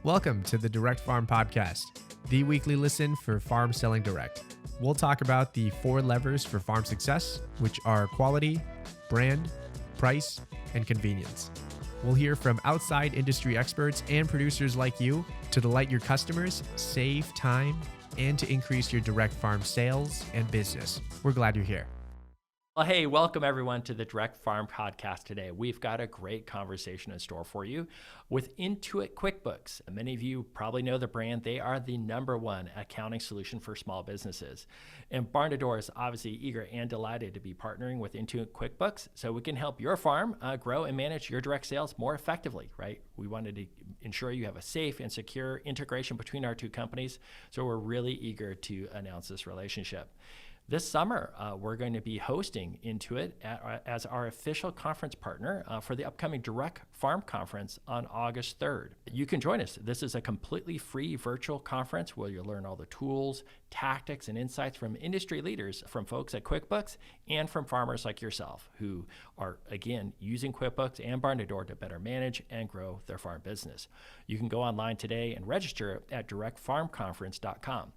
Welcome to the Direct Farm Podcast, the weekly listen for farm selling direct. We'll talk about the 4 levers for farm success, which are quality, brand, price, and convenience. We'll hear from outside industry experts and producers like you to delight your customers, save time, and to increase your direct farm sales and business. We're glad you're here. Well, hey, welcome everyone to the Direct Farm Podcast today. We've got a great conversation in store for you with Intuit QuickBooks. Many of you probably know the brand. They are the #1 accounting solution for small businesses. And Barn to Door is obviously eager and delighted to be partnering with Intuit QuickBooks so we can help your farm grow and manage your direct sales more effectively, right? We wanted to ensure you have a safe and secure integration between our 2 companies. So we're really eager to announce this relationship. This summer, we're going to be hosting Intuit as our official conference partner for the upcoming Direct Farm Conference on August 3rd. You can join us. This is a completely free virtual conference where you'll learn all the tools, tactics, and insights from industry leaders, from folks at QuickBooks, and from farmers like yourself who are, again, using QuickBooks and Barn to Door to better manage and grow their farm business. You can go online today and register at directfarmconference.com.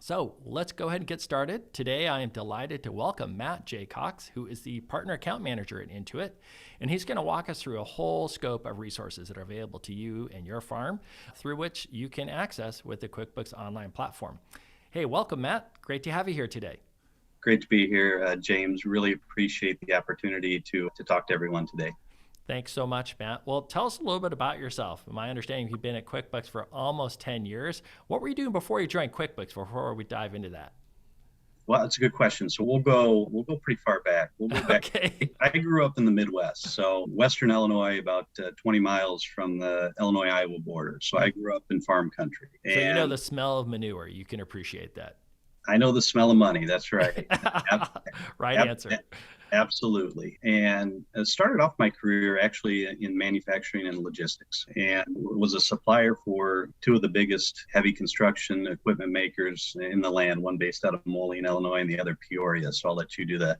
So let's go ahead and get started. Today, I am delighted to welcome Matt Jacocks, who is the Partner Account Manager at Intuit, and he's going to walk us through a whole scope of resources that are available to you and your farm, through which you can access with the QuickBooks Online platform. Hey, welcome, Matt. Great to have you here today. Great to be here, James. Really appreciate the opportunity to talk to everyone today. Thanks so much, Matt. Well, tell us a little bit about yourself. My understanding, you've been at QuickBooks for almost 10 years. What were you doing before you joined QuickBooks, before we dive into that? Well, that's a good question. So we'll go pretty far back. We'll go back. Okay. I grew up in the Midwest, so Western Illinois, about 20 miles from the Illinois-Iowa border. So I grew up in farm country. So you know the smell of manure. You can appreciate that. I know the smell of money. That's right. Right answer. Absolutely. And I started off my career actually in manufacturing and logistics, and was a supplier for 2 of the biggest heavy construction equipment makers in the land, one based out of Moline, Illinois, and the other Peoria. So I'll let you do the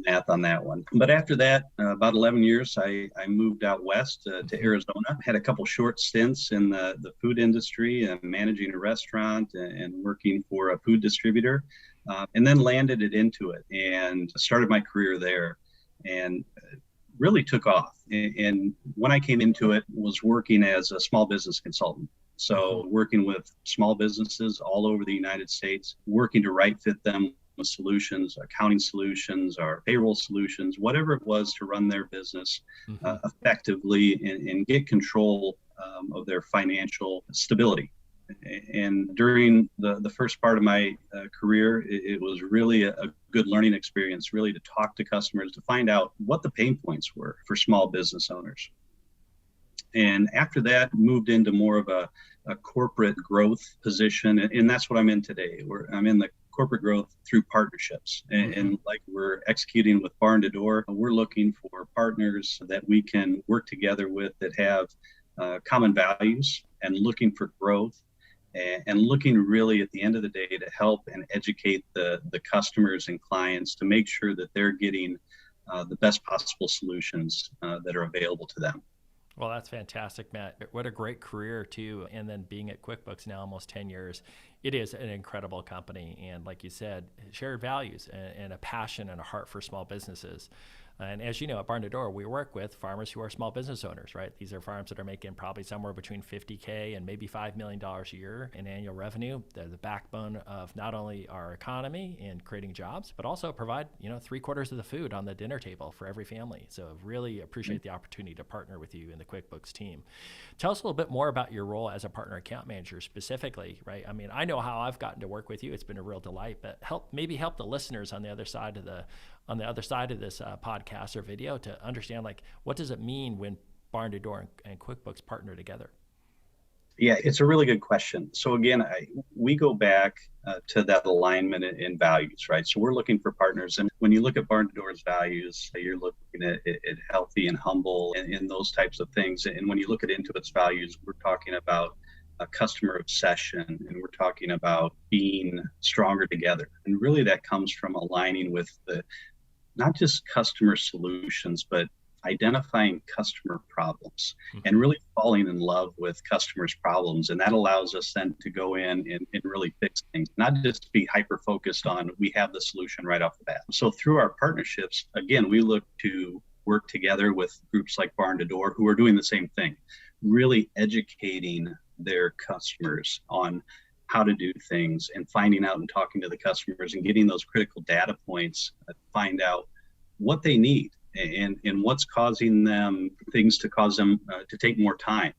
math on that one. But after that, about 11 years, I moved out west to Arizona. Had a couple short stints in the food industry and managing a restaurant and working for a food distributor. And then landed at Intuit and started my career there, and really took off. And when I came into it, was working as a small business consultant. So working with small businesses all over the United States, working to right fit them with solutions, accounting solutions, or payroll solutions, whatever it was to run their business effectively and get control of their financial stability. And during the first part of my career, it was really a good learning experience, really to talk to customers, to find out what the pain points were for small business owners. And after that, moved into more of a corporate growth position. And that's what I'm in today. I'm in the corporate growth through partnerships. And like we're executing with Barn to Door, we're looking for partners that we can work together with that have common values and looking for growth. And looking really at the end of the day to help and educate the customers and clients to make sure that they're getting the best possible solutions that are available to them. Well, that's fantastic, Matt. What a great career, too. And then being at QuickBooks now almost 10 years, it is an incredible company. And like you said, shared values and a passion and a heart for small businesses. And as you know, at Barn to Door, we work with farmers who are small business owners, right? These are farms that are making probably somewhere between $50K and maybe $5 million a year in annual revenue. They're the backbone of not only our economy and creating jobs, but also provide, 3/4 of the food on the dinner table for every family. So really appreciate the opportunity to partner with you in the QuickBooks team. Tell us a little bit more about your role as a partner account manager specifically, right? I mean, I know how I've gotten to work with you. It's been a real delight, but help the listeners on the other side of this podcast or video to understand, like, what does it mean when Barn to Door and QuickBooks partner together? Yeah, it's a really good question. So again, we go back to that alignment in values, right? So we're looking for partners. And when you look at Barn to Door's values, you're looking at healthy and humble and those types of things. And when you look at Intuit's values, we're talking about a customer obsession, and we're talking about being stronger together. And really that comes from aligning with not just customer solutions, but identifying customer problems and really falling in love with customers' problems. And that allows us then to go in and really fix things, not just be hyper-focused on we have the solution right off the bat. So through our partnerships, again, we look to work together with groups like Barn to Door who are doing the same thing, really educating their customers on how to do things and finding out and talking to the customers and getting those critical data points to find out what they need and what's causing them things to cause them to take more time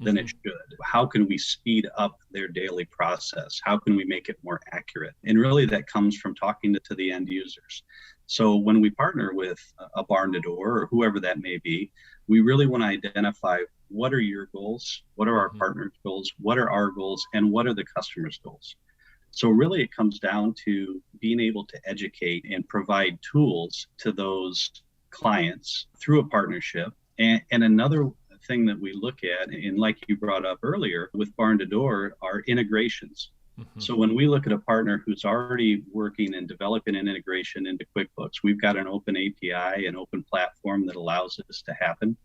than it should. How can we speed up their daily process? How can we make it more accurate? And really that comes from talking to the end users. So when we partner with a Barn to Door or whoever that may be, we really want to identify what are your goals, what are our partners' goals, what are our goals, and what are the customers' goals. So really it comes down to being able to educate and provide tools to those clients through a partnership. And another thing that we look at, and like you brought up earlier with Barn to Door, are integrations. So when we look at a partner who's already working and developing an integration into QuickBooks, we've got an open API, an open platform that allows this to happen.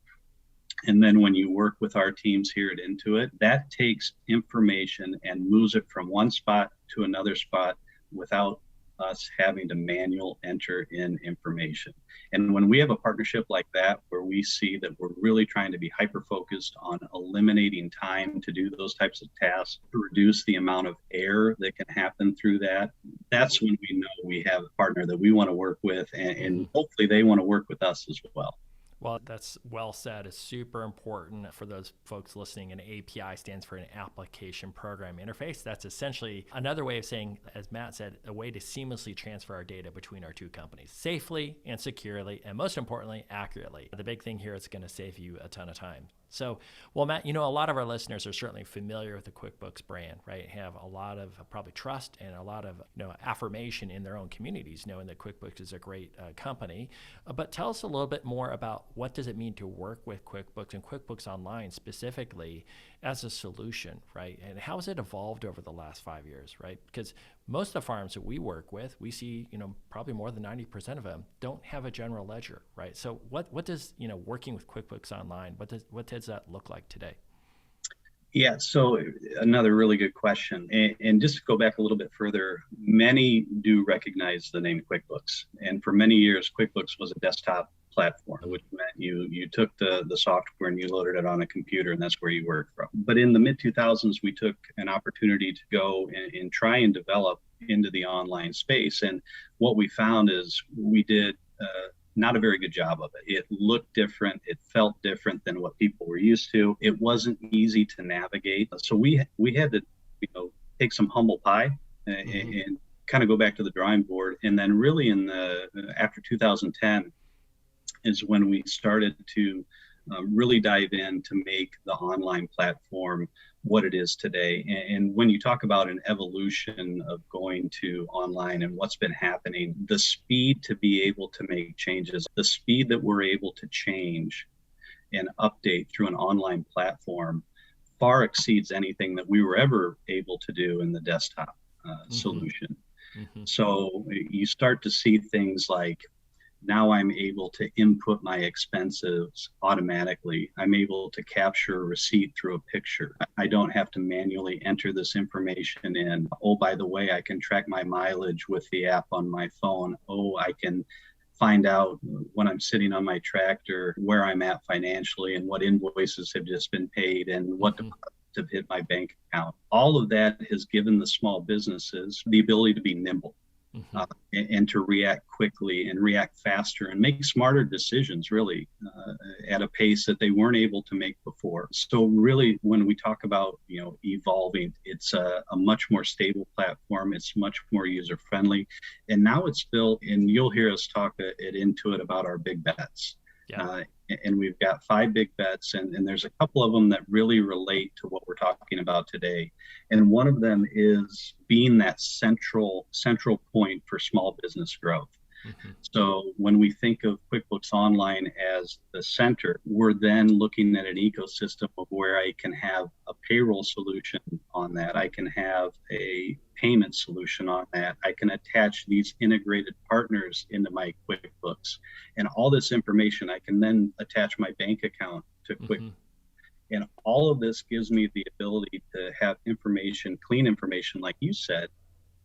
And then when you work with our teams here at Intuit, that takes information and moves it from one spot to another spot without us having to manual enter in information. And when we have a partnership like that, where we see that we're really trying to be hyper-focused on eliminating time to do those types of tasks, to reduce the amount of error that can happen through that, that's when we know we have a partner that we want to work with, and hopefully they want to work with us as well. Well, that's well said. It's super important for those folks listening. An API stands for an application program interface. That's essentially another way of saying, as Matt said, a way to seamlessly transfer our data between our two companies safely and securely, and most importantly, accurately. The big thing here is going to save you a ton of time. So, well, Matt, a lot of our listeners are certainly familiar with the QuickBooks brand, right? Have a lot of probably trust and a lot of affirmation in their own communities, knowing that QuickBooks is a great company. But tell us a little bit more about what does it mean to work with QuickBooks and QuickBooks Online specifically as a solution, right? And how has it evolved over the last 5 years, right? Because most of the farms that we work with, we see, probably more than 90% of them don't have a general ledger, right? So what does, working with QuickBooks Online, what does that look like today? Yeah, so another really good question. And just to go back a little bit further, many do recognize the name QuickBooks. And for many years, QuickBooks was a desktop platform, which meant you took the software and you loaded it on a computer, and that's where you worked from. But in the mid-2000s, we took an opportunity to go and try and develop into the online space. And what we found is we did not a very good job of it. It looked different. It felt different than what people were used to. It wasn't easy to navigate. So we had to take some humble pie and kind of go back to the drawing board. And then really after 2010 is when we started to really dive in to make the online platform what it is today. And when you talk about an evolution of going to online and what's been happening, the speed to be able to make changes, the speed that we're able to change and update through an online platform far exceeds anything that we were ever able to do in the desktop solution. So you start to see things like, now I'm able to input my expenses automatically. I'm able to capture a receipt through a picture. I don't have to manually enter this information in. Oh, by the way, I can track my mileage with the app on my phone. Oh, I can find out when I'm sitting on my tractor where I'm at financially and what invoices have just been paid and what deposits have hit my bank account. All of that has given the small businesses the ability to be nimble. And to react quickly and react faster and make smarter decisions, really, at a pace that they weren't able to make before. So really, when we talk about, evolving, it's a much more stable platform. It's much more user-friendly. And now it's built, and you'll hear us talk at Intuit about our big bets. Yeah. And we've got 5 big bets, and there's a couple of them that really relate to what we're talking about today. And one of them is being that central point for small business growth. So when we think of QuickBooks Online as the center, we're then looking at an ecosystem of where I can have a payroll solution on that. I can have a payment solution on that. I can attach these integrated partners into my QuickBooks. And all this information, I can then attach my bank account to QuickBooks. And all of this gives me the ability to have information, clean information, like you said,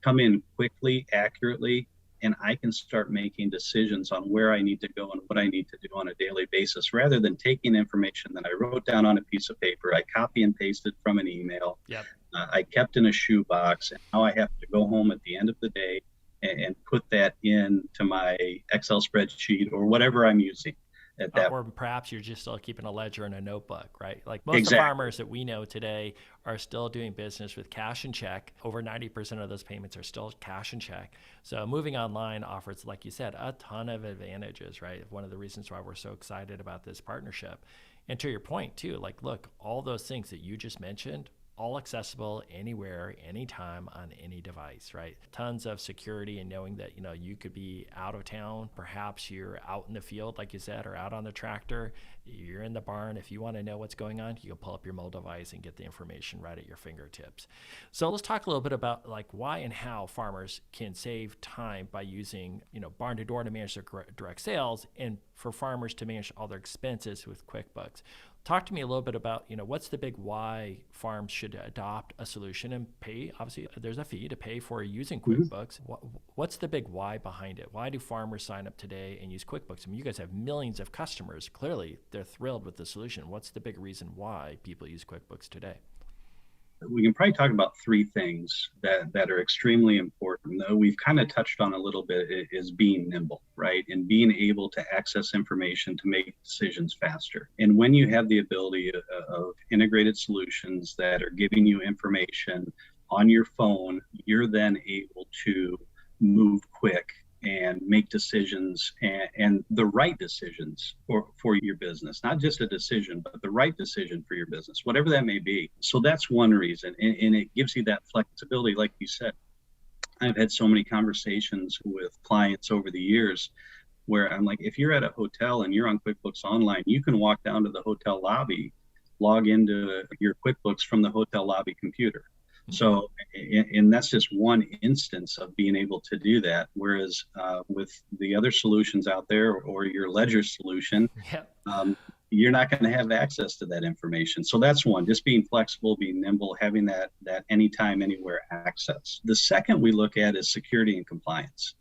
come in quickly, accurately, and I can start making decisions on where I need to go and what I need to do on a daily basis, rather than taking information that I wrote down on a piece of paper, I copy and pasted from an email, Yep. I kept in a shoebox, and now I have to go home at the end of the day and put that into my Excel spreadsheet or whatever I'm using at that. Or perhaps you're just still keeping a ledger and a notebook, right? Like most Exactly. of the farmers that we know today are still doing business with cash and check. Over 90% of those payments are still cash and check. So moving online offers, like you said, a ton of advantages, right? One of the reasons why we're so excited about this partnership. And to your point too, like, look, all those things that you just mentioned, all accessible anywhere, anytime, on any device, right? Tons of security and knowing that, you could be out of town. Perhaps you're out in the field, like you said, or out on the tractor. You're in the barn. If you want to know what's going on, you can pull up your mobile device and get the information right at your fingertips. So let's talk a little bit about like why and how farmers can save time by using, barn to door to manage their direct sales, and for farmers to manage all their expenses with QuickBooks. Talk to me a little bit about, what's the big why farms should adopt a solution and pay. Obviously, there's a fee to pay for using QuickBooks. What's the big why behind it? Why do farmers sign up today and use QuickBooks? I mean, you guys have millions of customers. Clearly, they're thrilled with the solution. What's the big reason why people use QuickBooks today? We can probably talk about three things that are extremely important, though we've kind of touched on a little bit, is being nimble, right? And being able to access information to make decisions faster. And when you have the ability of integrated solutions that are giving you information on your phone, you're then able to move quick and make decisions and the right decisions for your business, not just a decision, but the right decision for your business, whatever that may be. So that's one reason. And it gives you that flexibility. Like you said, I've had so many conversations with clients over the years where I'm like, if you're at a hotel and you're on QuickBooks Online, you can walk down to the hotel lobby, log into your QuickBooks from the hotel lobby computer. So, and that's just one instance of being able to do that. Whereas with the other solutions out there, or your ledger solution, you're not going to have access to that information. So that's one, just being flexible, being nimble, having that anytime, anywhere access. The second we look at is security and compliance.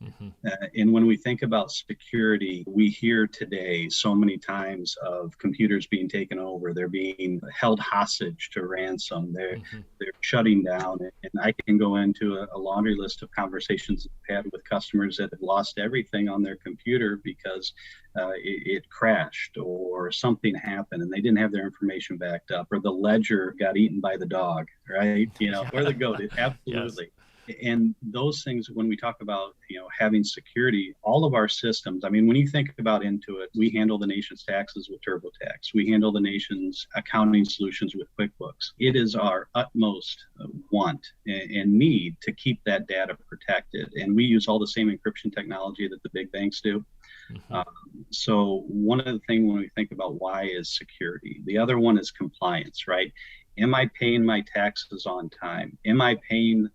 And when we think about security, we hear today so many times of computers being taken over, they're being held hostage to ransom, they're shutting down. And I can go into a laundry list of conversations I've had with customers that have lost everything on their computer because it crashed or something happened and they didn't have their information backed up, or the ledger got eaten by the dog, right? Or the goat. Absolutely. Yes. And those things, when we talk about, having security, all of our systems, I mean, when you think about Intuit, we handle the nation's taxes with TurboTax. We handle the nation's accounting solutions with QuickBooks. It is our utmost want and need to keep that data protected. And we use all the same encryption technology that the big banks do. So one of the things when we think about why is security, the other one is compliance, right? Am I paying my taxes on time? Am I paying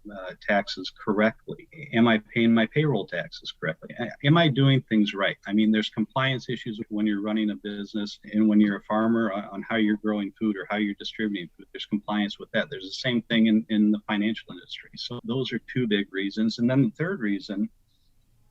taxes correctly? Am I paying my payroll taxes correctly? Am I doing things right? I mean, there's compliance issues when you're running a business and when you're a farmer on how you're growing food or how you're distributing food. There's compliance with that. There's the same thing in the financial industry. So those are two big reasons. And then the third reason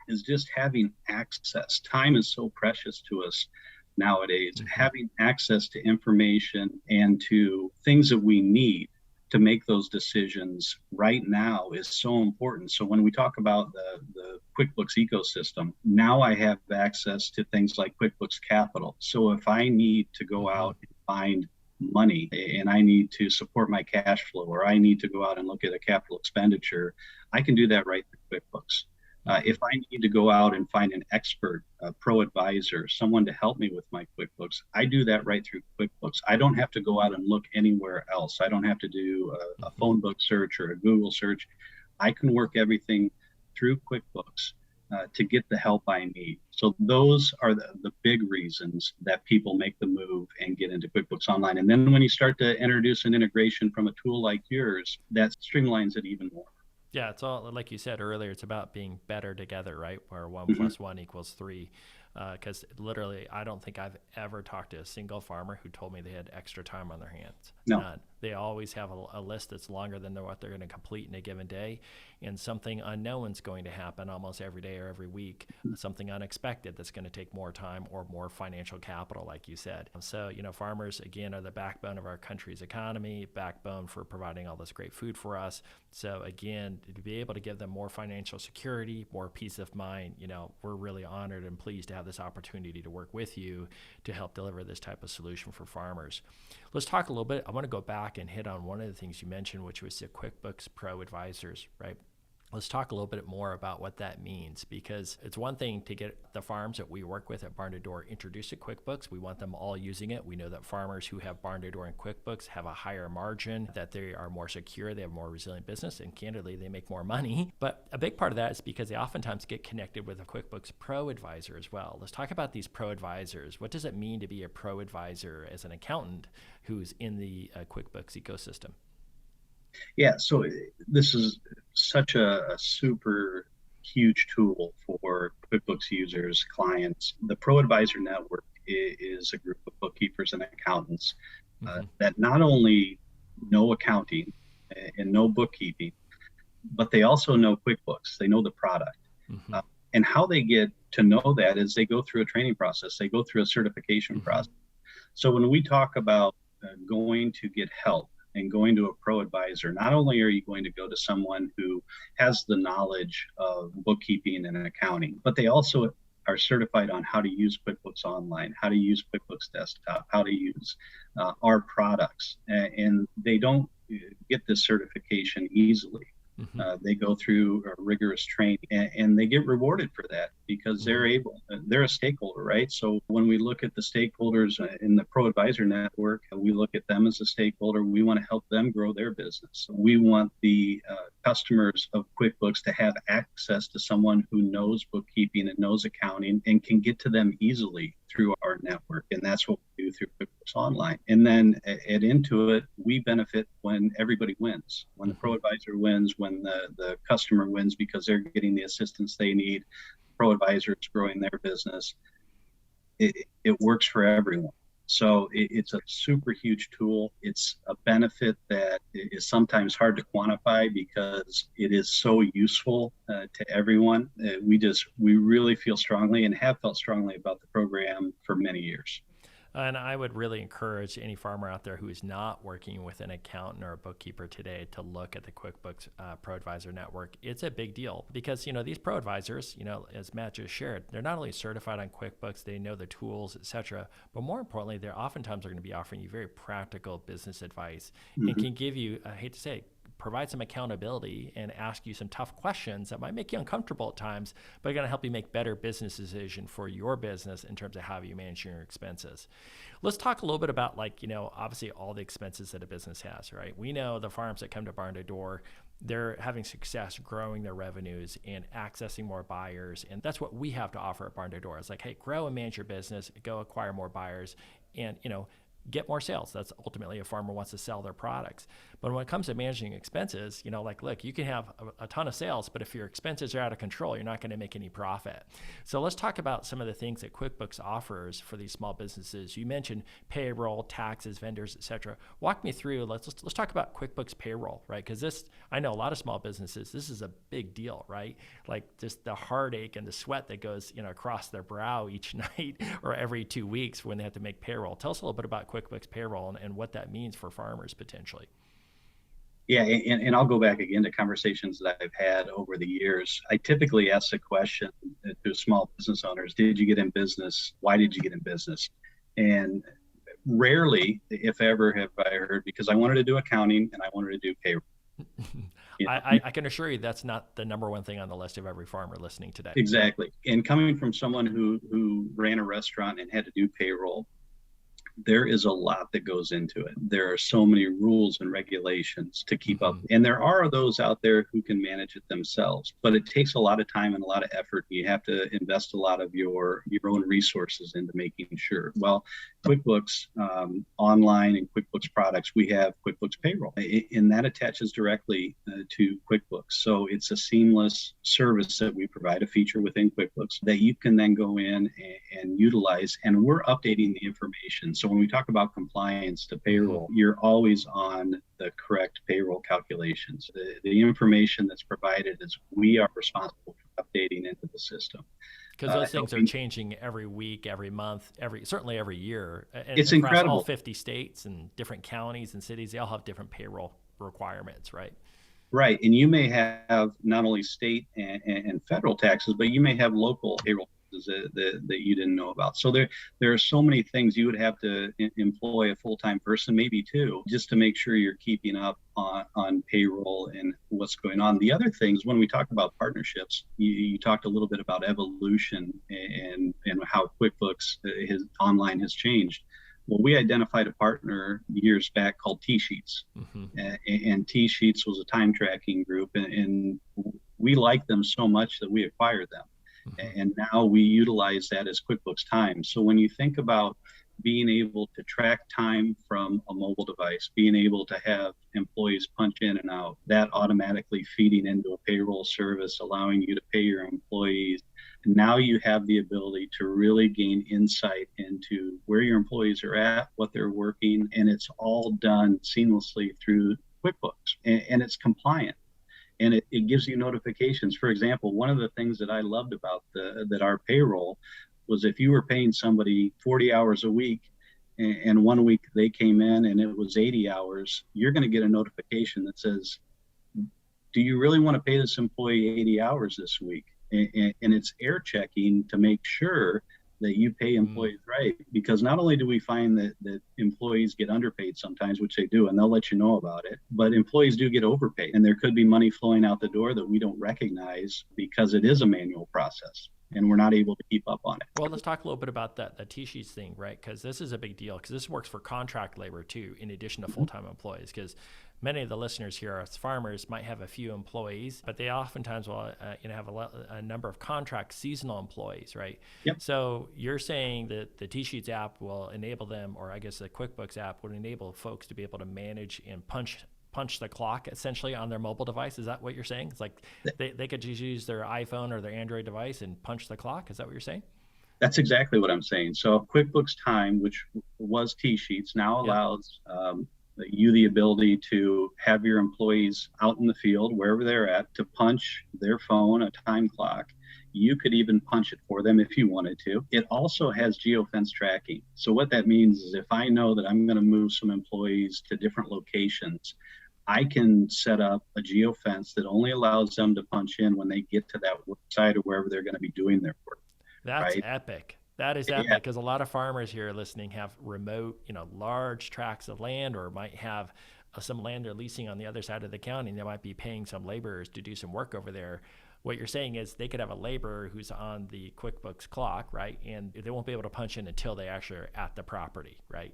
is just having access. Time is so precious to us nowadays. Having access to information and to things that we need to make those decisions right now is so important. So when we talk about the QuickBooks ecosystem, now I have access to things like QuickBooks Capital. So if I need to go out and find money and I need to support my cash flow, or I need to go out and look at a capital expenditure, I can do that right through QuickBooks. If I need to go out and find an expert, a pro advisor, someone to help me with my QuickBooks, I do that right through QuickBooks. I don't have to go out and look anywhere else. I don't have to do a phone book search or a Google search. I can work everything through QuickBooks to get the help I need. So those are the big reasons that people make the move and get into QuickBooks Online. And then when you start to introduce an integration from a tool like yours, that streamlines it even more. Yeah, it's all, like you said earlier, it's about being better together, right? Where 1 + 1 = 3. because literally, I don't think I've ever talked to a single farmer who told me they had extra time on their hands. No. None. They always have a list that's longer than what they're going to complete in a given day, and something unknown's going to happen almost every day or every week, something unexpected that's going to take more time or more financial capital, like you said. So, farmers, again, are the backbone of our country's economy, backbone for providing all this great food for us. So again, to be able to give them more financial security, more peace of mind, we're really honored and pleased to have this opportunity to work with you to help deliver this type of solution for farmers. Let's talk a little bit. I want to go back and hit on one of the things you mentioned, which was the QuickBooks Pro Advisors, right? Let's talk a little bit more about what that means, because it's one thing to get the farms that we work with at Barn to Door introduced to QuickBooks. We want them all using it. We know that farmers who have Barn to Door and QuickBooks have a higher margin, that they are more secure, they have more resilient business, and candidly, they make more money. But a big part of that is because they oftentimes get connected with a QuickBooks Pro Advisor as well. Let's talk about these Pro Advisors. What does it mean to be a Pro Advisor as an accountant who's in the QuickBooks ecosystem? Yeah, so this is such a super huge tool for QuickBooks users, clients. The Pro Advisor Network is a group of bookkeepers and accountants that not only know accounting and know bookkeeping, but they also know QuickBooks. They know the product. And how they get to know that is they go through a training process. They go through a certification process. So when we talk about going to get help, and going to a pro advisor, not only are you going to go to someone who has the knowledge of bookkeeping and accounting, but they also are certified on how to use QuickBooks Online, how to use QuickBooks Desktop, how to use our products. And they don't get this certification easily. They go through a rigorous training and they get rewarded for that because they're a stakeholder, right? So when we look at the stakeholders in the Pro Advisor Network, we look at them as a stakeholder. We want to help them grow their business. We want the customers of QuickBooks to have access to someone who knows bookkeeping and knows accounting and can get to them easily through our network. And that's what we do through QuickBooks Online. And then at Intuit, we benefit when everybody wins, when the Pro Advisor wins, when the customer wins because they're getting the assistance they need, Pro Advisor is growing their business. It works for everyone. So it's a super huge tool. It's a benefit that is sometimes hard to quantify because it is so useful to everyone. We really feel strongly and have felt strongly about the program for many years. And I would really encourage any farmer out there who is not working with an accountant or a bookkeeper today to look at the QuickBooks Pro Advisor Network. It's a big deal because, these Pro Advisors, as Matt just shared, they're not only certified on QuickBooks, they know the tools, et cetera, but more importantly, they're oftentimes going to be offering you very practical business advice and can give you, I hate to say it, provide some accountability and ask you some tough questions that might make you uncomfortable at times, but are going to help you make better business decisions for your business in terms of how you manage your expenses. Let's talk a little bit about obviously all the expenses that a business has, right? We know the farms that come to Barn to Door, they're having success growing their revenues and accessing more buyers. And that's what we have to offer at Barn to Door. It's like, hey, grow and manage your business, go acquire more buyers and, get more sales. That's ultimately a farmer wants to sell their products. But when it comes to managing expenses, look, you can have a ton of sales, but if your expenses are out of control, you're not going to make any profit. So let's talk about some of the things that QuickBooks offers for these small businesses. You mentioned payroll, taxes, vendors, et cetera. Walk me through, let's talk about QuickBooks Payroll, right? Because I know a lot of small businesses, this is a big deal, right? Like just the heartache and the sweat that goes, across their brow each night or every 2 weeks when they have to make payroll. Tell us a little bit about QuickBooks Payroll and what that means for farmers potentially. Yeah, and I'll go back again to conversations that I've had over the years. I typically ask the question to small business owners, did you get in business? Why did you get in business? And rarely, if ever, have I heard, because I wanted to do accounting and I wanted to do payroll. I can assure you that's not the number one thing on the list of every farmer listening today. Exactly. And coming from someone who ran a restaurant and had to do payroll, there is a lot that goes into it. There are so many rules and regulations to keep up. And there are those out there who can manage it themselves, but it takes a lot of time and a lot of effort. You have to invest a lot of your own resources into making sure. Well, QuickBooks Online and QuickBooks QuickBooks products, we have QuickBooks Payroll, and that attaches directly to QuickBooks. So it's a seamless service that we provide, a feature within QuickBooks that you can then go in and utilize, and we're updating the information. So when we talk about compliance to payroll, you're always on the correct payroll calculations. The information that's provided is we are responsible for updating into the system. Because those things are changing every week, every month, certainly every year. And it's across incredible. All 50 states and different counties and cities, they all have different payroll requirements, right? Right. And you may have not only state and federal taxes, but you may have local payroll taxes that you didn't know about. So there are so many things. You would have to employ a full-time person, maybe two, just to make sure you're keeping up on payroll and what's going on. The other things, when we talk about partnerships, you talked a little bit about evolution and how QuickBooks Online has changed. Well, we identified a partner years back called T-Sheets, and T-Sheets was a time tracking group, and we liked them so much that we acquired them. And now we utilize that as QuickBooks Time. So when you think about being able to track time from a mobile device, being able to have employees punch in and out, that automatically feeding into a payroll service, allowing you to pay your employees. Now you have the ability to really gain insight into where your employees are at, what they're working, and it's all done seamlessly through QuickBooks, and it's compliant. And it gives you notifications. For example, one of the things that I loved about our payroll was if you were paying somebody 40 hours a week, and 1 week they came in and it was 80 hours, you're going to get a notification that says, do you really want to pay this employee 80 hours this week? And it's air checking to make sure that you pay employees right, because not only do we find that employees get underpaid sometimes, which they do, and they'll let you know about it, but employees do get overpaid, and there could be money flowing out the door that we don't recognize because it is a manual process and we're not able to keep up on it. Well, let's talk a little bit about the T-Sheets thing, right? Because this is a big deal, because this works for contract labor too, in addition to full-time employees, because many of the listeners here as farmers might have a few employees, but they oftentimes will have a number of contract seasonal employees, right? Yep. So you're saying that the T-Sheets app will enable them, or I guess the QuickBooks app would enable folks to be able to manage and punch the clock essentially on their mobile device. Is that what you're saying? It's like they could just use their iPhone or their Android device and punch the clock. Is that what you're saying? That's exactly what I'm saying. So QuickBooks Time, which was T-Sheets, now allows you the ability to have your employees out in the field, wherever they're at, to punch their phone, a time clock. You could even punch it for them if you wanted to. It also has Geofence Tracking. So what that means is if I know that I'm going to move some employees to different locations, I can set up a geofence that only allows them to punch in when they get to that work site or wherever they're going to be doing their work. That's epic. That is epic, because a lot of farmers here listening have remote, large tracts of land, or might have some land they're leasing on the other side of the county, and they might be paying some laborers to do some work over there. What you're saying is they could have a laborer who's on the QuickBooks clock, right? And they won't be able to punch in until they actually are at the property, right?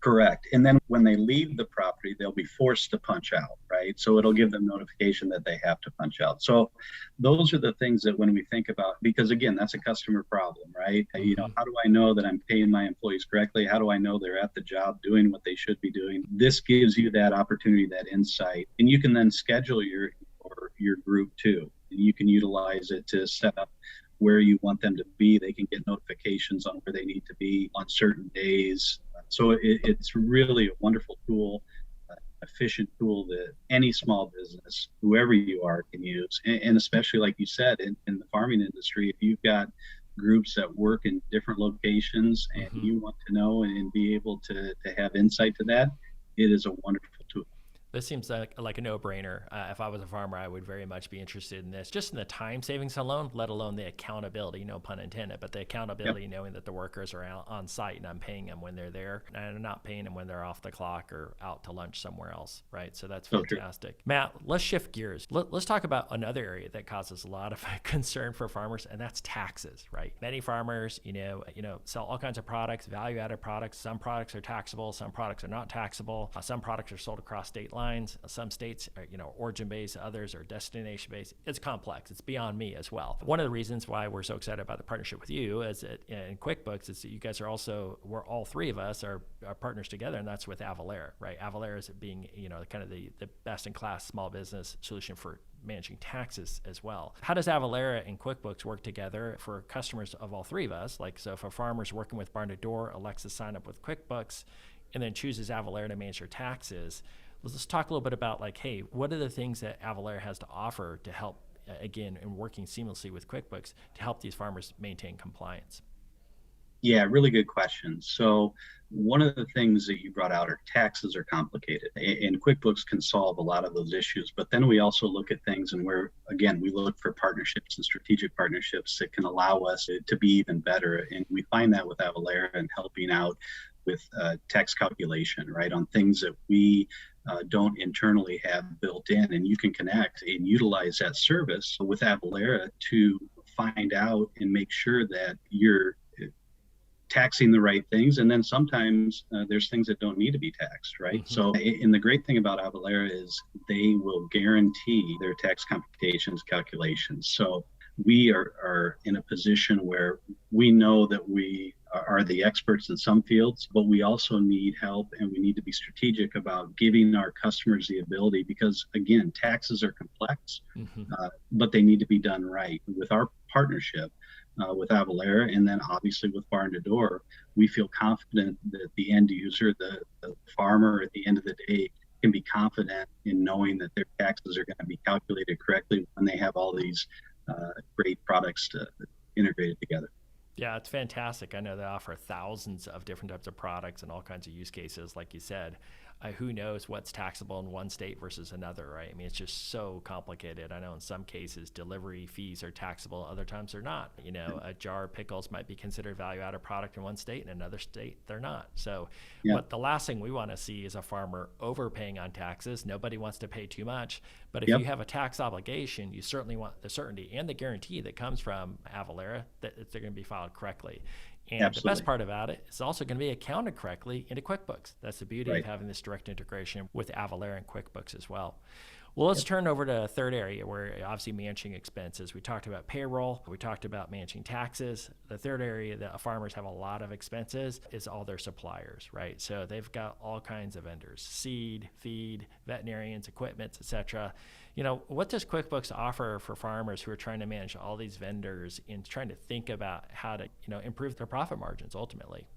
Correct. And then when they leave the property, they'll be forced to punch out, right? So it'll give them notification that they have to punch out. So those are the things that when we think about, because again, that's a customer problem, right? How do I know that I'm paying my employees correctly? How do I know they're at the job doing what they should be doing? This gives you that opportunity, that insight, and you can then schedule your group too. You can utilize it to set up where you want them to be. They can get notifications on where they need to be on certain days. So it's really a wonderful tool, efficient tool that any small business, whoever you are, can use. And especially, like you said, in the farming industry, if you've got groups that work in different locations and you want to know and be able to have insight to that, it is a wonderful tool. This seems like a no-brainer. If I was a farmer, I would very much be interested in this, just in the time savings alone, let alone the accountability, no pun intended, but the accountability, knowing that the workers are out on site and I'm paying them when they're there, and I'm not paying them when they're off the clock or out to lunch somewhere else, right? So that's fantastic. Matt, let's shift gears. Let's talk about another area that causes a lot of concern for farmers, and that's taxes, right? Many farmers, sell all kinds of products, value-added products. Some products are taxable, some products are not taxable. Some products are sold across state lines. lines. Some states are, origin-based, others are destination-based. It's complex. It's beyond me as well. One of the reasons why we're so excited about the partnership with you is that in QuickBooks is that you guys are also, we're all three of us are partners together, and that's with Avalara, right? Avalara is being, kind of the best-in-class small business solution for managing taxes as well. How does Avalara and QuickBooks work together for customers of all three of us? Like, so if a farmer's working with Barn to Door, Alexa sign up with QuickBooks, and then chooses Avalara to manage their taxes. Let's talk a little bit about like, hey, what are the things that Avalara has to offer to help, again, in working seamlessly with QuickBooks to help these farmers maintain compliance? Yeah, really good question. So one of the things that you brought out are taxes are complicated, and QuickBooks can solve a lot of those issues. But then we also look at things and we look for partnerships and strategic partnerships that can allow us to be even better. And we find that with Avalara and helping out with tax calculation, right, on things that we don't internally have built in. And you can connect and utilize that service with Avalara to find out and make sure that you're taxing the right things. And then sometimes there's things that don't need to be taxed, right? Mm-hmm. So, and the great thing about Avalara is they will guarantee their tax computations calculations. So we are in a position where we know that we are the experts in some fields, but we also need help, and we need to be strategic about giving our customers the ability, because again, taxes are complex, but they need to be done right. With our partnership with Avalara, and then obviously with Barn to Door, we feel confident that the end user, the farmer at the end of the day, can be confident in knowing that their taxes are going to be calculated correctly when they have all these great products integrated together. Yeah, it's fantastic. I know they offer thousands of different types of products and all kinds of use cases, like you said. Who knows what's taxable in one state versus another, right? I mean, it's just so complicated. I know in some cases delivery fees are taxable, other times they're not. A jar of pickles might be considered value-added product in one state, in another state they're not. So But the last thing we want to see is a farmer overpaying on taxes. Nobody wants to pay too much. But if you have a tax obligation, you certainly want the certainty and the guarantee that comes from Avalara that they're going to be filed correctly. And Absolutely. The best part about it is also going to be accounted correctly into QuickBooks. That's the beauty of having this direct integration with Avalara and QuickBooks as well. Well, let's turn over to a third area where obviously managing expenses. We talked about payroll. We talked about managing taxes. The third area that farmers have a lot of expenses is all their suppliers, right? So they've got all kinds of vendors, seed, feed, veterinarians, equipment, et cetera. What does QuickBooks offer for farmers who are trying to manage all these vendors and trying to think about how to, improve their profit margins ultimately?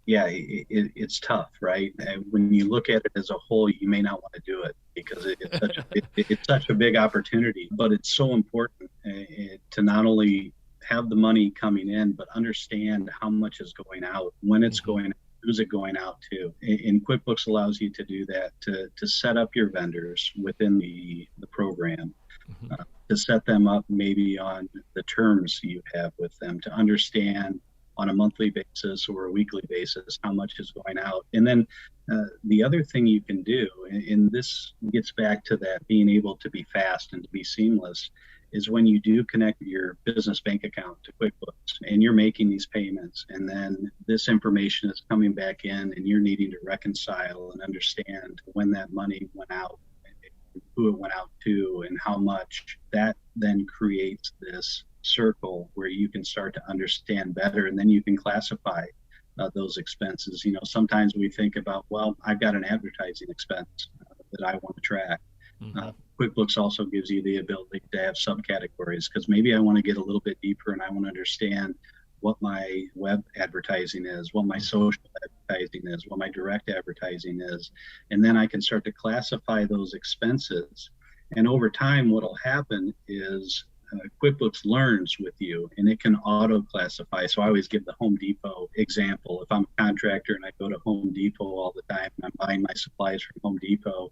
Yeah, it's tough, right? And when you look at it as a whole, you may not want to do it because it's such a big opportunity. But it's so important to not only have the money coming in, but understand how much is going out, when it's going out, who's it going out to. And QuickBooks allows you to do that, to set up your vendors within the program, to set them up maybe on the terms you have with them, to understand on a monthly basis or a weekly basis how much is going out. And then the other thing you can do, and this gets back to that being able to be fast and to be seamless, is when you do connect your business bank account to QuickBooks and you're making these payments, and then this information is coming back in and you're needing to reconcile and understand when that money went out, who it went out to, and how much, that then creates this circle where you can start to understand better, and then you can classify those expenses. Sometimes we think about, well, I've got an advertising expense that I want to track. QuickBooks also gives you the ability to have subcategories, because maybe I want to get a little bit deeper and I want to understand what my web advertising is, what my social advertising is, what my direct advertising is, and then I can start to classify those expenses. And over time, what will happen is QuickBooks learns with you, and it can auto classify. So I always give the Home Depot example. If I'm a contractor and I go to Home Depot all the time and I'm buying my supplies from Home Depot,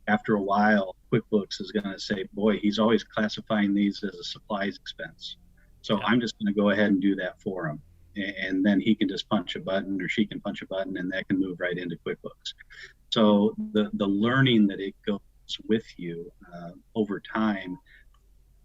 after a while, QuickBooks is going to say, boy, he's always classifying these as a supplies expense. So I'm just going to go ahead and do that for him. And then he can just punch a button, or she can punch a button, and that can move right into QuickBooks. So the learning that it goes with you over time,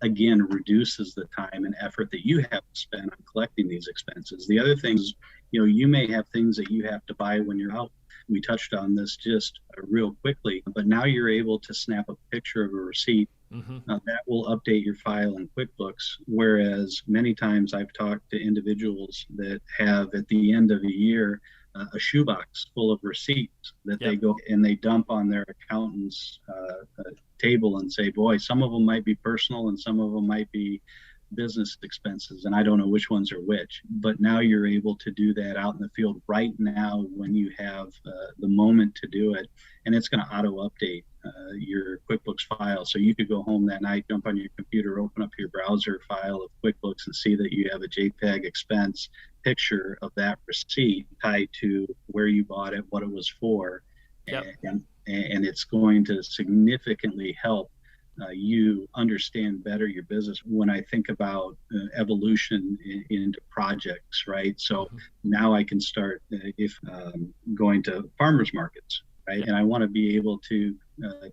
again, reduces the time and effort that you have to spend on collecting these expenses. The other things, you may have things that you have to buy when you're out We touched on this just real quickly, but now you're able to snap a picture of a receipt. That will update your file in QuickBooks, whereas many times I've talked to individuals that have at the end of a year a shoebox full of receipts that they go and they dump on their accountant's table and say, boy, some of them might be personal and some of them might be business expenses, and I don't know which ones are which. But now you're able to do that out in the field right now when you have the moment to do it, and it's going to auto update your QuickBooks file. So you could go home that night, jump on your computer, open up your browser file of QuickBooks and see that you have a JPEG expense picture of that receipt tied to where you bought it, what it was for, and it's going to significantly help you understand better your business. When I think about evolution into projects, right? So now I can start if going to farmers markets, right? And I want to be able to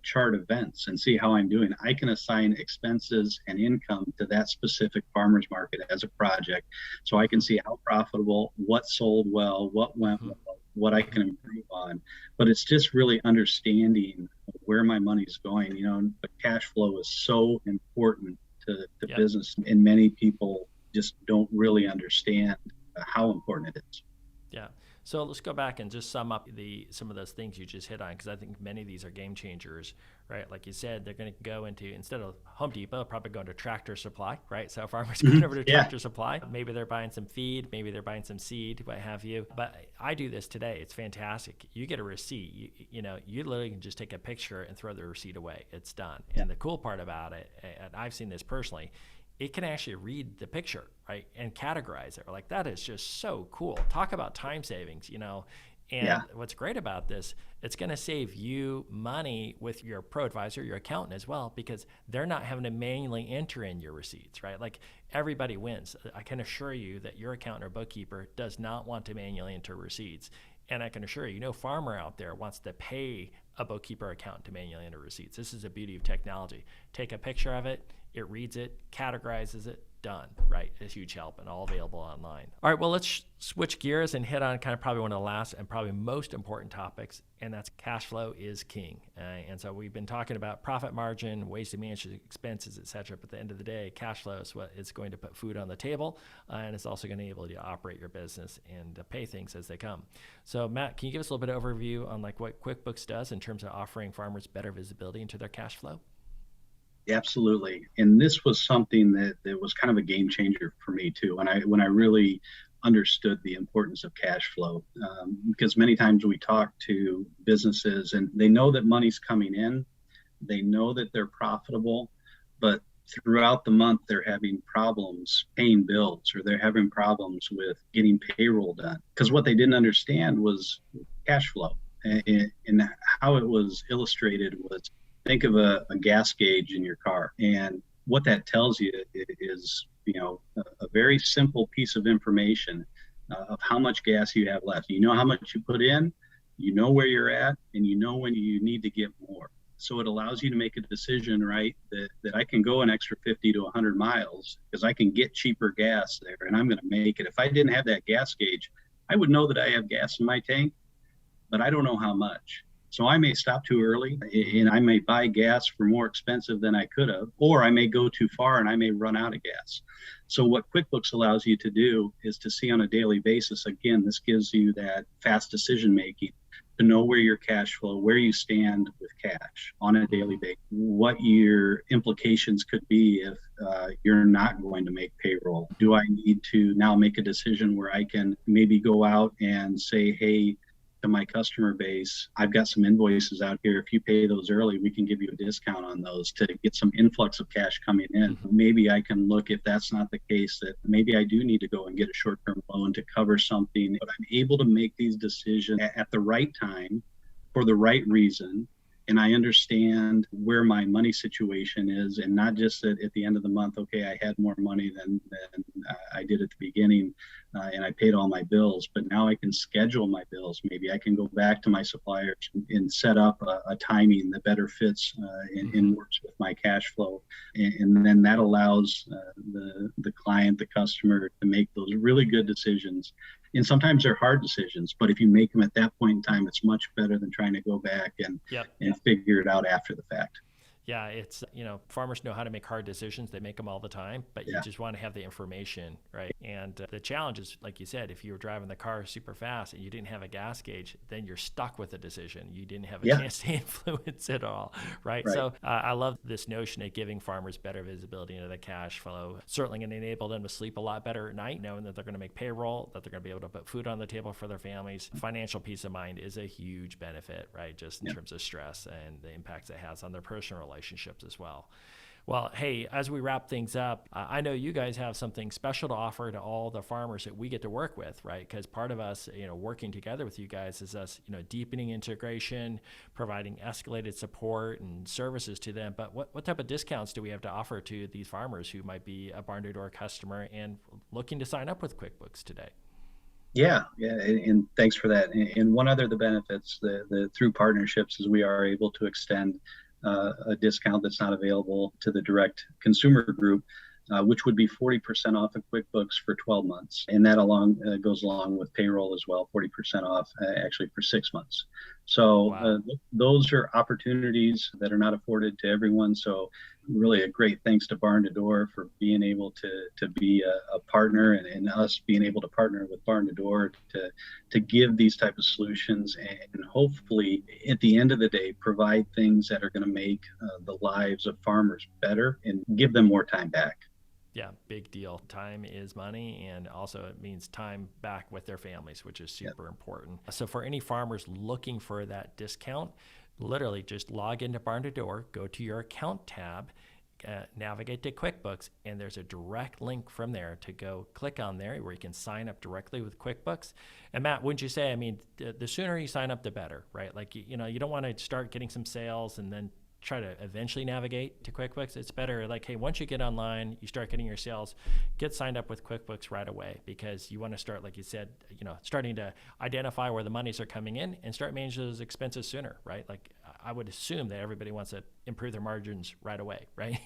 chart events and see how I'm doing. I can assign expenses and income to that specific farmers market as a project, so I can see how profitable, what sold well, what went well, what I can improve on. But it's just really understanding where my money's going. You know, the cash flow is so important to business, and many people just don't really understand how important it is. Yeah. So let's go back and just sum up some of those things you just hit on, because I think many of these are game changers, right? Like you said, they're going to go into, instead of Home Depot, probably going to Tractor Supply, right? So farmers going over to Tractor Supply. Maybe they're buying some feed, maybe they're buying some seed, what have you. But I do this today. It's fantastic. You get a receipt. You literally can just take a picture and throw the receipt away. It's done. And the cool part about it, and I've seen this personally, it can actually read the picture, right, and categorize it. Like, that is just so cool. Talk about time savings, And what's great about this, it's going to save you money with your pro advisor, your accountant as well, because they're not having to manually enter in your receipts, right? Like, everybody wins. I can assure you that your accountant or bookkeeper does not want to manually enter receipts. And I can assure you, no farmer out there wants to pay a bookkeeper or accountant to manually enter receipts. This is the beauty of technology. Take a picture of it, it reads it, categorizes it, done, right? A huge help, and all available online. All right, well, let's switch gears and hit on kind of probably one of the last and probably most important topics, and that's cash flow is king. And so we've been talking about profit margin, ways to manage expenses, et cetera. But at the end of the day, cash flow is what is going to put food on the table, and it's also going to enable you to operate your business and pay things as they come. So Matt, can you give us a little bit of overview on like what QuickBooks does in terms of offering farmers better visibility into their cash flow? Absolutely. And this was something that was kind of a game changer for me too. When I really understood the importance of cash flow, because many times we talk to businesses and they know that money's coming in, they know that they're profitable, but throughout the month they're having problems paying bills, or they're having problems with getting payroll done. Because what they didn't understand was cash flow. And how it was illustrated was, think of a gas gauge in your car, and what that tells you is, a very simple piece of information of how much gas you have left. You know how much you put in, you know where you're at, and you know when you need to get more. So it allows you to make a decision, right, that I can go an extra 50 to 100 miles because I can get cheaper gas there, and I'm going to make it. If I didn't have that gas gauge, I would know that I have gas in my tank, but I don't know how much. So I may stop too early, and I may buy gas for more expensive than I could have, or I may go too far and I may run out of gas. So what QuickBooks allows you to do is to see on a daily basis. Again, this gives you that fast decision making to know where your cash flow, where you stand with cash on a daily basis, what your implications could be if you're not going to make payroll. Do I need to now make a decision where I can maybe go out and say, hey, to my customer base, I've got some invoices out here. If you pay those early, we can give you a discount on those to get some influx of cash coming in. Maybe I can look, if that's not the case, that maybe I do need to go and get a short-term loan to cover something. But I'm able to make these decisions at the right time for the right reason. And I understand where my money situation is, and not just that at the end of the month, okay, I had more money than I did at the beginning, and I paid all my bills, but now I can schedule my bills. Maybe I can go back to my suppliers and set up a timing that better fits and works with my cash flow. And then that allows the client, the customer, to make those really good decisions And sometimes they're hard decisions, but if you make them at that point in time, it's much better than trying to go back and figure it out after the fact. Yeah, it's, farmers know how to make hard decisions. They make them all the time, but you just want to have the information, right? And the challenge is, like you said, if you were driving the car super fast and you didn't have a gas gauge, then you're stuck with a decision. You didn't have a chance to influence it all, right? So I love this notion of giving farmers better visibility into the cash flow. Certainly going to enable them to sleep a lot better at night, knowing that they're going to make payroll, that they're going to be able to put food on the table for their families. Financial peace of mind is a huge benefit, right? Just in terms of stress and the impacts it has on their personal relationships as well. Well, hey, as we wrap things up, I know you guys have something special to offer to all the farmers that we get to work with, right? Because part of us, working together with you guys is us, deepening integration, providing escalated support and services to them. But what type of discounts do we have to offer to these farmers who might be a barn to door customer and looking to sign up with QuickBooks today? Yeah, and thanks for that. And one other of the benefits through partnerships is we are able to extend a discount that's not available to the direct consumer group, which would be 40% off of QuickBooks for 12 months. And that goes along with payroll as well, 40% off actually for 6 months. So those are opportunities that are not afforded to everyone. So really a great thanks to Barn to Door for being able to be a partner, and us being able to partner with Barn to Door to give these type of solutions, and hopefully at the end of the day provide things that are going to make the lives of farmers better and give them more time back. Yeah, big deal. Time is money, and also it means time back with their families, which is super important. So for any farmers looking for that discount, literally just log into Barn to Door, go to your account tab, navigate to QuickBooks, and there's a direct link from there to go click on there where you can sign up directly with QuickBooks. And Matt, wouldn't you say, the sooner you sign up, the better, right? Like, you don't want to start getting some sales and then try to eventually navigate to QuickBooks. It's better, like, hey, once you get online, you start getting your sales, get signed up with QuickBooks right away, because you want to start, like you said, starting to identify where the monies are coming in and start managing those expenses sooner, right? Like, I would assume that everybody wants to improve their margins right away, right?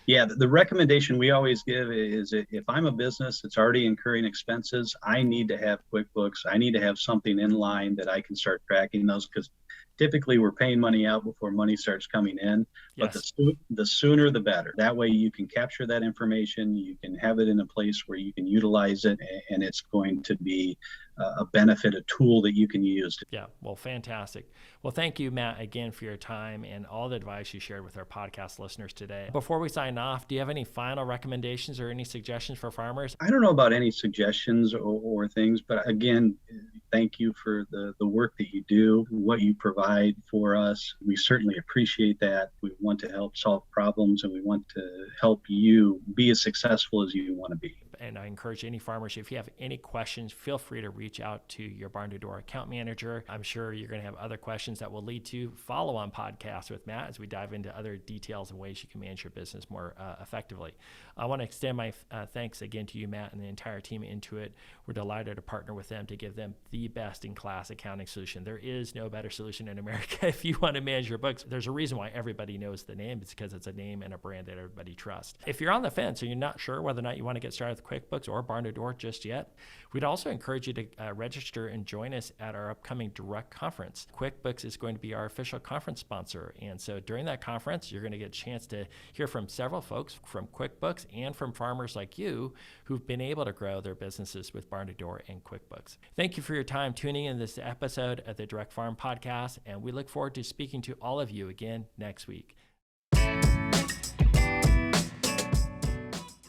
Yeah, the recommendation we always give is, if I'm a business that's already incurring expenses, I need to have QuickBooks. I need to have something in line that I can start tracking those, because typically we're paying money out before money starts coming in. But the sooner the better. That way you can capture that information, you can have it in a place where you can utilize it, and it's going to be a benefit, a tool that you can use. Yeah, well, fantastic. Well, thank you, Matt, again for your time and all the advice you shared with our podcast listeners today. Before we sign off, do you have any final recommendations or any suggestions for farmers? I don't know about any suggestions or things, but again, thank you for the work that you do, what you provide for us. We certainly appreciate that. We want to help solve problems, and we want to help you be as successful as you want to be. And I encourage any farmers, if you have any questions, feel free to reach out to your Barn to Door account manager. I'm sure you're going to have other questions that will lead to follow-on podcasts with Matt as we dive into other details and ways you can manage your business more effectively. I want to extend my thanks again to you, Matt, and the entire team at Intuit. We're delighted to partner with them to give them the best-in-class accounting solution. There is no better solution in America if you want to manage your books. There's a reason why everybody knows the name. It's because it's a name and a brand that everybody trusts. If you're on the fence or you're not sure whether or not you want to get started with QuickBooks or Barn to Door just yet, we'd also encourage you to register and join us at our upcoming direct conference. QuickBooks is going to be our official conference sponsor. And so during that conference, you're going to get a chance to hear from several folks from QuickBooks and from farmers like you who've been able to grow their businesses with Barn to Door and QuickBooks. Thank you for your time tuning in this episode of the Direct Farm Podcast, and we look forward to speaking to all of you again next week.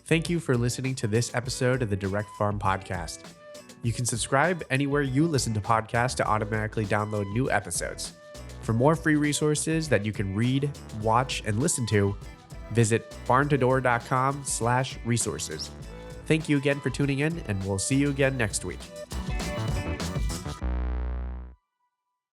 Thank you for listening to this episode of the Direct Farm Podcast. You can subscribe anywhere you listen to podcasts to automatically download new episodes. For more free resources that you can read, watch, and listen to, visit barntodoor.com/resources. Thank you again for tuning in, and we'll see you again next week.